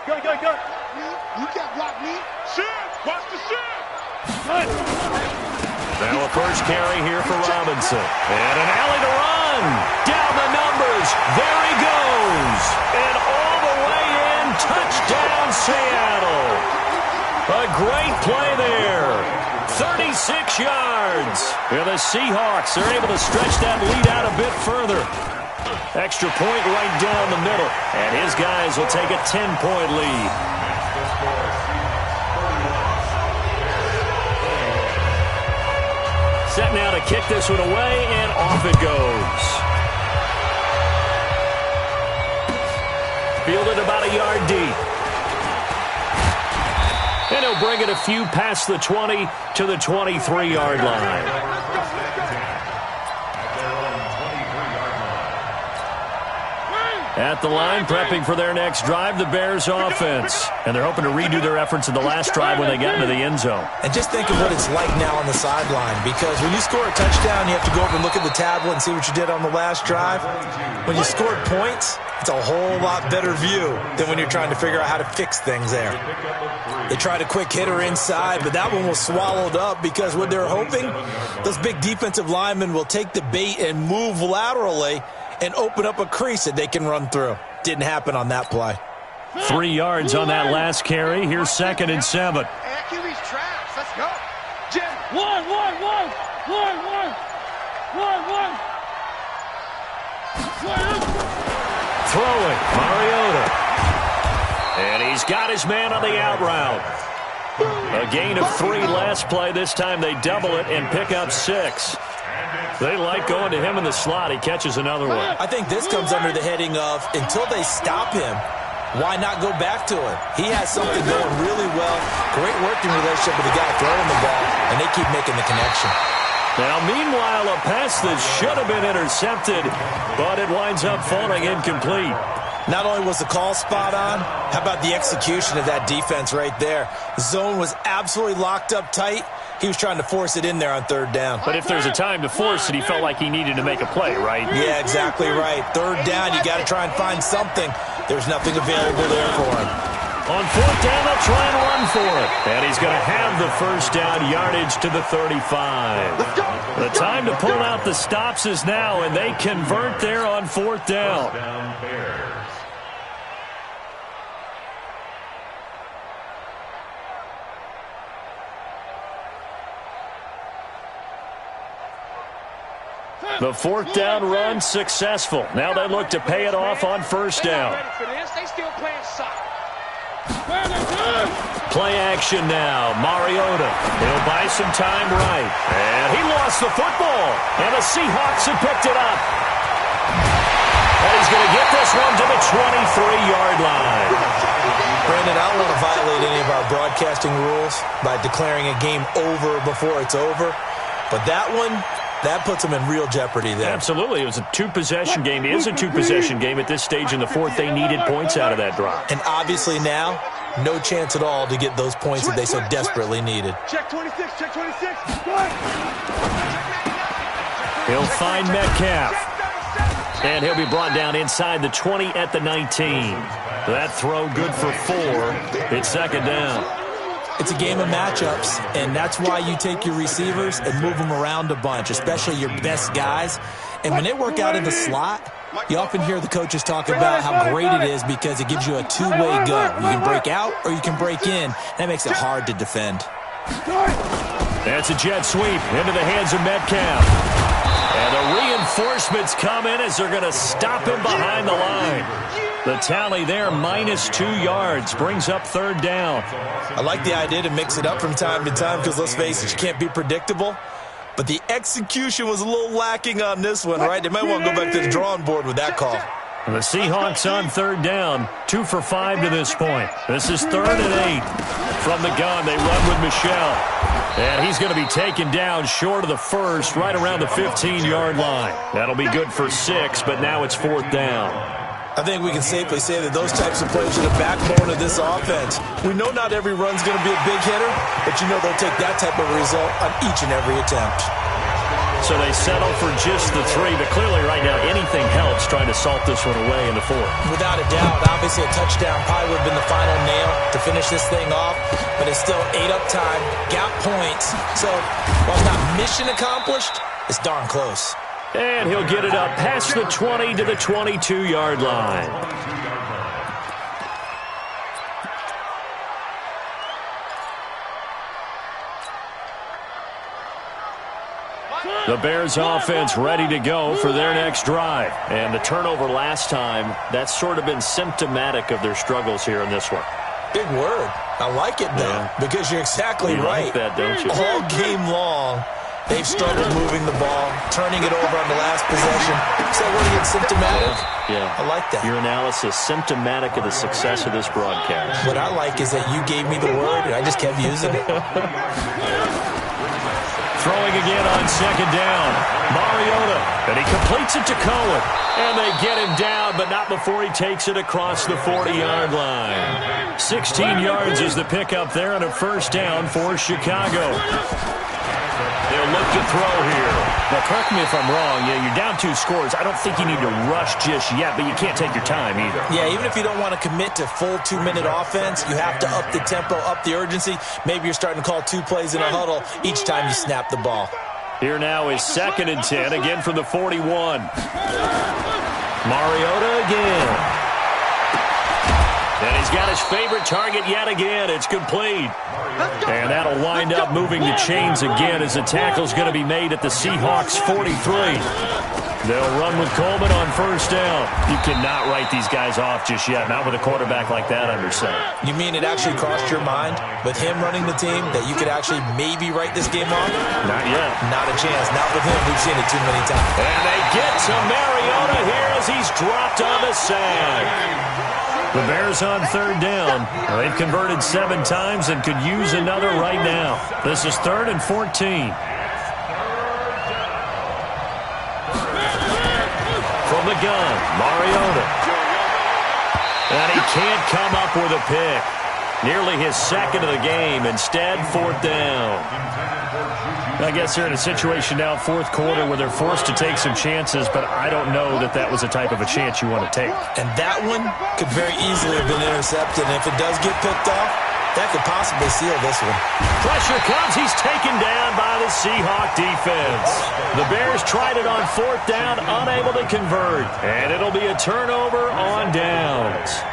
Go. You can't block me. Shit! Watch the shit! Now a first carry here for Robinson. And an alley to run. Down the numbers. There he goes. And all the way in. Touchdown, Seattle. A great play there. 36 yards. And the Seahawks are able to stretch that lead out a bit further. Extra point right down the middle. And his guys will take a 10-point lead. Set now to kick this one away, and off it goes. Fielded about a yard deep. And he'll bring it a few past the 20 to the 23-yard line. At the line, prepping for their next drive, the Bears offense. And they're hoping to redo their efforts in the last drive when they got into the end zone. And just think of what it's like now on the sideline, because when you score a touchdown, you have to go over and look at the tablet and see what you did on the last drive. When you scored points, it's a whole lot better view than when you're trying to figure out how to fix things there. They tried a quick hitter inside, but that one was swallowed up because what they're hoping, those big defensive linemen will take the bait and move laterally and open up a crease that they can run through. Didn't happen on that play. 3 yards on that last carry. Here's 2nd and 7. QB's trash. Let's go. Jim. One. Throwing, Mariota. And he's got his man on the out route. A gain of 3 last play. This time they double it and pick up 6. They like going to him in the slot. He catches another one. I think this comes under the heading of, until they stop him, why not go back to it? He has something going really well. Great working relationship with the guy throwing the ball, and they keep making the connection. Now, meanwhile, a pass that should have been intercepted, but it winds up falling incomplete. Not only was the call spot on, how about the execution of that defense right there? Zone was absolutely locked up tight. He was trying to force it in there on 3rd down. But if there's a time to force it, he felt like he needed to make a play, right? Yeah, exactly right. 3rd down, you got to try and find something. There's nothing available there for him. On 4th down, they'll try and run for it. And he's going to have the first down yardage to the 35. The time to pull out the stops is now, and they convert there on 4th down. The 4th down run successful. Now they look to pay it off on 1st down. They still playing soccer. Play action now. Mariota. He'll buy some time right. And he lost the football. And the Seahawks have picked it up. And he's going to get this one to the 23-yard line. Brandon, I don't want to violate any of our broadcasting rules by declaring a game over before it's over. But that one, that puts them in real jeopardy there. Absolutely. It was a two-possession game. It is a two-possession game at this stage in the fourth. They needed points out of that drive. And obviously now, no chance at all to get those points that they so desperately needed. Check 26, check 26. He'll find Metcalf. And he'll be brought down inside the 20 at the 19. That throw good for 4. It's second down. It's a game of matchups, and that's why you take your receivers and move them around a bunch, especially your best guys. And when they work out in the slot, you often hear the coaches talk about how great it is because it gives you a two-way go. You can break out or you can break in. That makes it hard to defend. That's a jet sweep into the hands of Metcalf. And the reinforcements come in as they're going to stop him behind the line. The tally there, -2 yards, brings up third down. I like the idea to mix it up from time to time because, let's face it, you can't be predictable. But the execution was a little lacking on this one, right? They might want to go back to the drawing board with that call. The Seahawks on third down, 2 for 5 to this point. This is 3rd and 8. From the gun, they run with Michel. And he's going to be taken down short of the first, right around the 15-yard line. That'll be good for 6, but now it's 4th down. I think we can safely say that those types of plays are the backbone of this offense. We know not every run's going to be a big hitter, but you know they'll take that type of result on each and every attempt. So they settle for just the 3, but clearly right now anything helps trying to salt this one away in the 4th. Without a doubt, obviously a touchdown probably would have been the final nail to finish this thing off, but it's still 8 up time, got points. So while it's not mission accomplished, it's darn close. And he'll get it up past the 20 to the 22-yard line. The Bears offense ready to go for their next drive. And the turnover last time, that's sort of been symptomatic of their struggles here in this one. Big word. I like it, though, because you're exactly right. Like that, don't you? All game long, they've struggled moving the ball, turning it over on the last possession. So what again, symptomatic? Yeah. I like that. Your analysis, symptomatic of the success of this broadcast. What I like is that you gave me the word, and I just kept using it. Throwing again on second down. Mariota, and he completes it to Cohen. And they get him down, but not before he takes it across the 40-yard line. 16 yards is the pickup there on a first down for Chicago. They'll look to throw here. Now, correct me if I'm wrong. Yeah, you're down 2 scores. I don't think you need to rush just yet, but you can't take your time either. Yeah, even if you don't want to commit to full 2-minute offense, you have to up the tempo, up the urgency. Maybe you're starting to call 2 plays in a huddle each time you snap the ball. Here now is 2nd and 10, again from the 41. Mariota again. And he's got his favorite target yet again. It's complete. And that'll wind up moving the chains again as the tackle's going to be made at the Seahawks 43. They'll run with Coleman on first down. You cannot write these guys off just yet, not with a quarterback like that under center. You mean it actually crossed your mind with him running the team that you could actually maybe write this game off? Not yet. Not a chance. Not with him. We've seen it too many times. And they get to Mariota here as he's dropped on the sack. The Bears on third down. They've converted 7 times and could use another right now. This is 3rd and 14. From the gun, Mariota. And he can't come up with a pick. Nearly his 2nd of the game. Instead, 4th down. I guess they're in a situation now, 4th quarter, where they're forced to take some chances, but I don't know that that was the type of a chance you want to take. And that one could very easily have been intercepted. And if it does get picked off, that could possibly seal this one. Pressure comes. He's taken down by the Seahawk defense. The Bears tried it on 4th down, unable to convert. And it'll be a turnover on downs.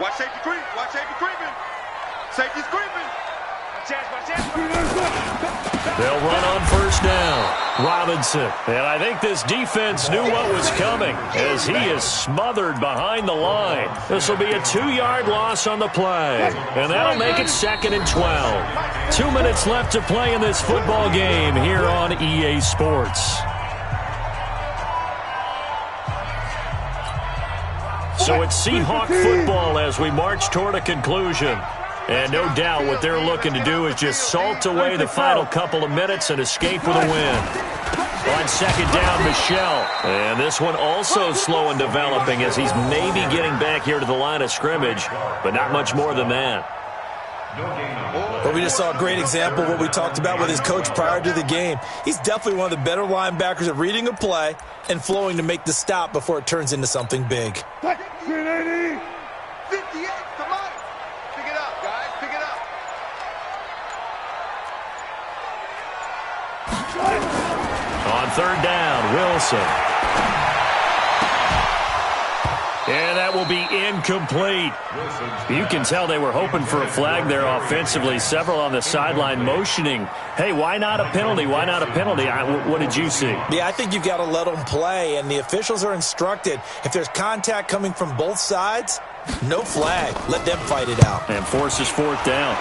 Watch safety creep. Watch safety creeping. Safety's creeping. They'll run on first down. Robinson. And I think this defense knew what was coming as he is smothered behind the line. This will be a 2-yard loss on the play. And that'll make it 2nd and 12. 2 minutes left to play in this football game here on EA Sports. So it's Seahawk football as we march toward a conclusion. And no doubt what they're looking to do is just salt away the final couple of minutes and escape with a win. On second down, Michelle. And this one also slow and developing as he's maybe getting back here to the line of scrimmage, but not much more than that. Well, we just saw a great example of what we talked about with his coach prior to the game. He's definitely one of the better linebackers at reading a play and flowing to make the stop before it turns into something big. 58, come on. Pick it up, guys. Pick it up. On third down, Wilson. And that will be incomplete. You can tell they were hoping for a flag there offensively. Several on the sideline motioning, hey, why not a penalty? Why not a penalty? What did you see? Yeah, I think you've got to let them play, and the officials are instructed. If there's contact coming from both sides, no flag. Let them fight it out. And forces fourth down.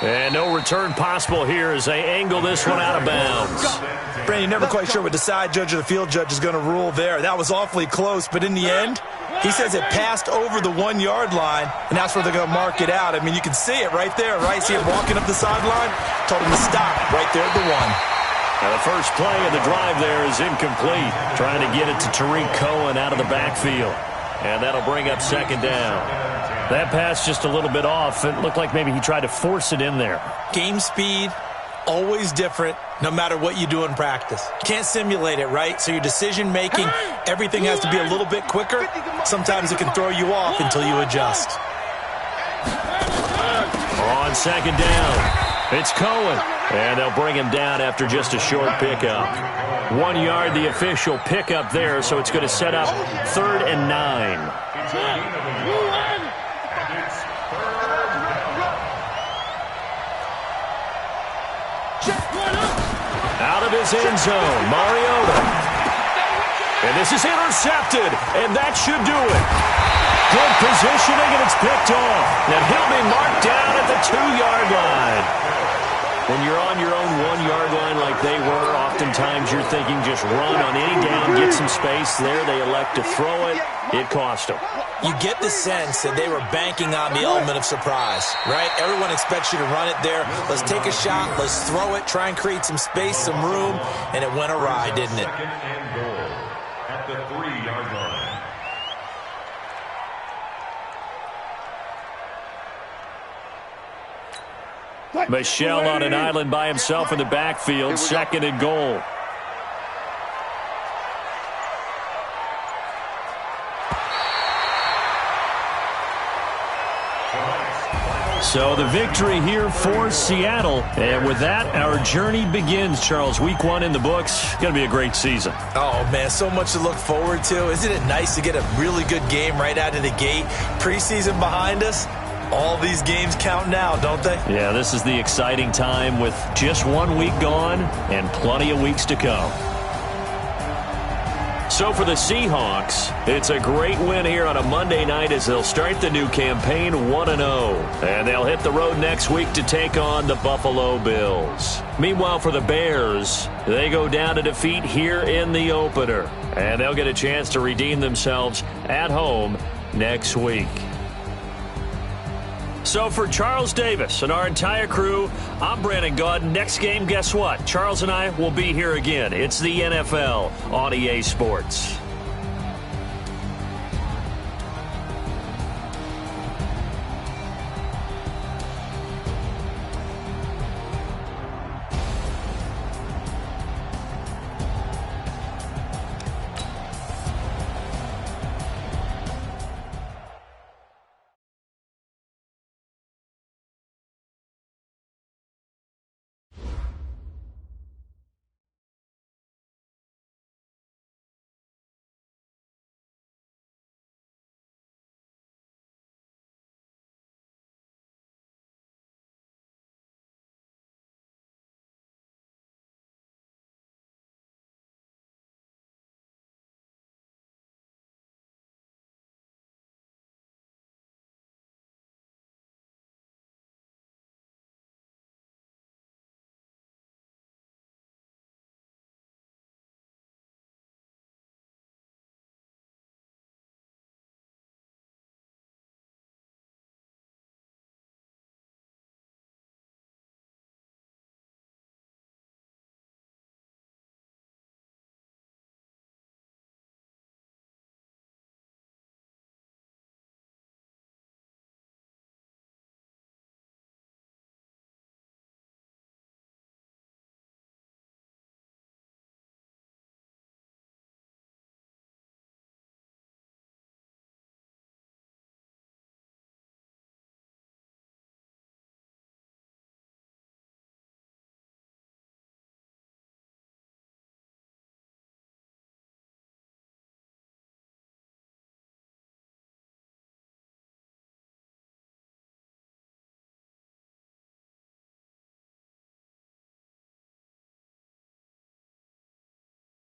And no return possible here as they angle this one out of bounds. Brandon, you're never quite sure what the side judge or the field judge is going to rule there. That was awfully close, but in the end, he says it passed over the 1 yard line, and that's where they're going to mark it out. I mean, you can see it right there, right? See him walking up the sideline? Told him to stop right there at the 1. Now the first play of the drive there is incomplete. Trying to get it to Tariq Cohen out of the backfield. And that'll bring up second down. That pass just a little bit off. It looked like maybe he tried to force it in there. Game speed, always different, no matter what you do in practice. Can't simulate it, right? So your decision-making, everything has to be a little bit quicker. Sometimes it can throw you off until you adjust. On second down, it's Cohen. And they'll bring him down after just a short pickup. 1 yard, the official pickup there, so it's going to set up 3rd and 9. Out of his end zone, Mariota. And this is intercepted, and that should do it. Good positioning, and it's picked off. And he'll be marked down at the 2-yard line. When you're on your own 1 yard line like they were, oftentimes you're thinking just run on any down, get some space. There they elect to throw it. It cost them. You get the sense that they were banking on the element of surprise, right? Everyone expects you to run it there. Let's take a shot. Let's throw it. Try and create some space, some room. And it went awry, didn't it? Second and goal at the 3-yard line. Michelle on an island by himself in the backfield. Second and goal. So the victory here for Seattle. And with that, our journey begins, Charles. Week 1 in the books. Going to be a great season. Oh, man, so much to look forward to. Isn't it nice to get a really good game right out of the gate? Preseason behind us. All these games count now, don't they? Yeah, this is the exciting time with just 1 week gone and plenty of weeks to come. So for the Seahawks, it's a great win here on a Monday night as they'll start the new campaign 1-0. And they'll hit the road next week to take on the Buffalo Bills. Meanwhile, for the Bears, they go down to defeat here in the opener. And they'll get a chance to redeem themselves at home next week. So for Charles Davis and our entire crew, I'm Brandon Gaudin. Next game, guess what? Charles and I will be here again. It's the NFL on EA Sports.